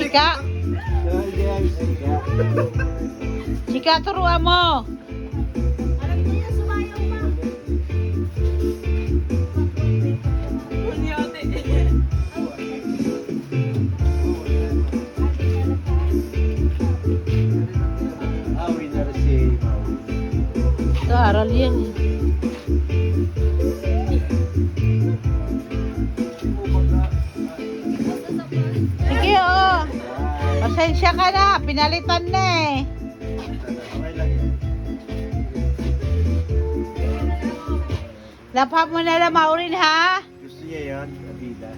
Chika? Chika, turuan mo. Ito, aral yan eh. Sige, oo. Pasensya ka na. Pinalitan na eh. Lapha mo na lang maurin ha. Gusto niya yan, Abida.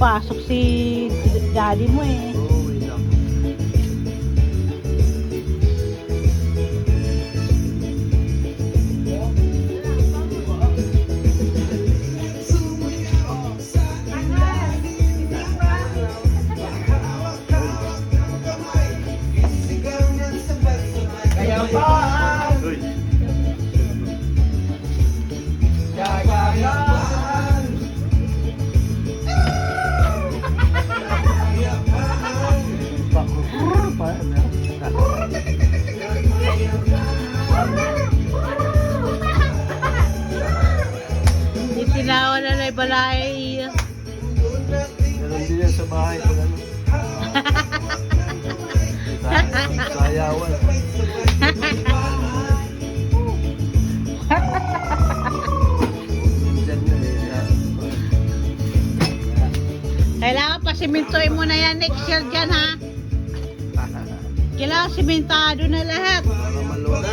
Pasok si daddy mo eh. Hindi tinawa na na balay. Meron din yan sa bahay pag ano. Sayawan. Kailangan pa simentoin mo na yan next year dyan ha. Kailangan simentado na lahat. Para maluwag.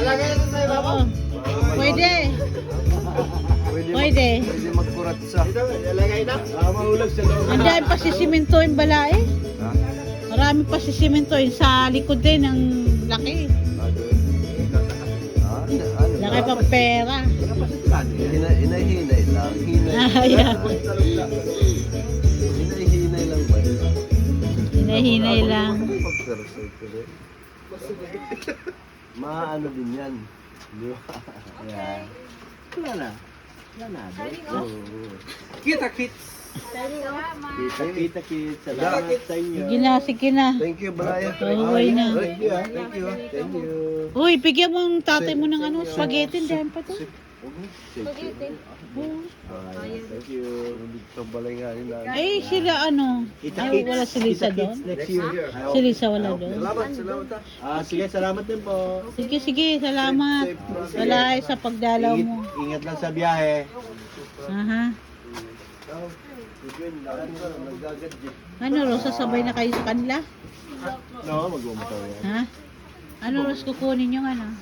Oo. Pwede. Pwede. Pwede magkuratsa. Lalagay na. Mahulog sa loob. Andiyan pa sisimentoin balay. Ha? Marami pa sisimentoin sa likod din ng laki. Laki pa pera. Hinay-hinay lang. Ayan. Hinay-hinay lang ba? Hinahinay lang. Maano din yan. Di ba? Yan. Wala na. Wala na. Kita-kits. Kita-kits. Salamat sa inyo. Sige na, sige na. Thank you, Brian. Okay na. Thank you. Thank you. Thank you. Uy, bigyan mo ang tatay mo ng ano, spaghetti. Diyan pa to. Spaghetti. Thank you. Dito balay nga nila. Ay, sila ano? Ay, wala si Lisa doon? Next year. Si Lisa wala doon? Salamat. Sige, salamat din po. Sige, sige, salamat. Wala sa pagdalaw mo. Ingat lang sa biyahe. Aha. Ano, Rosa, sabay na kayo sa kanila? No, mag-umutaw yan. Ha? Ano, Rosa, kukunin yung ano?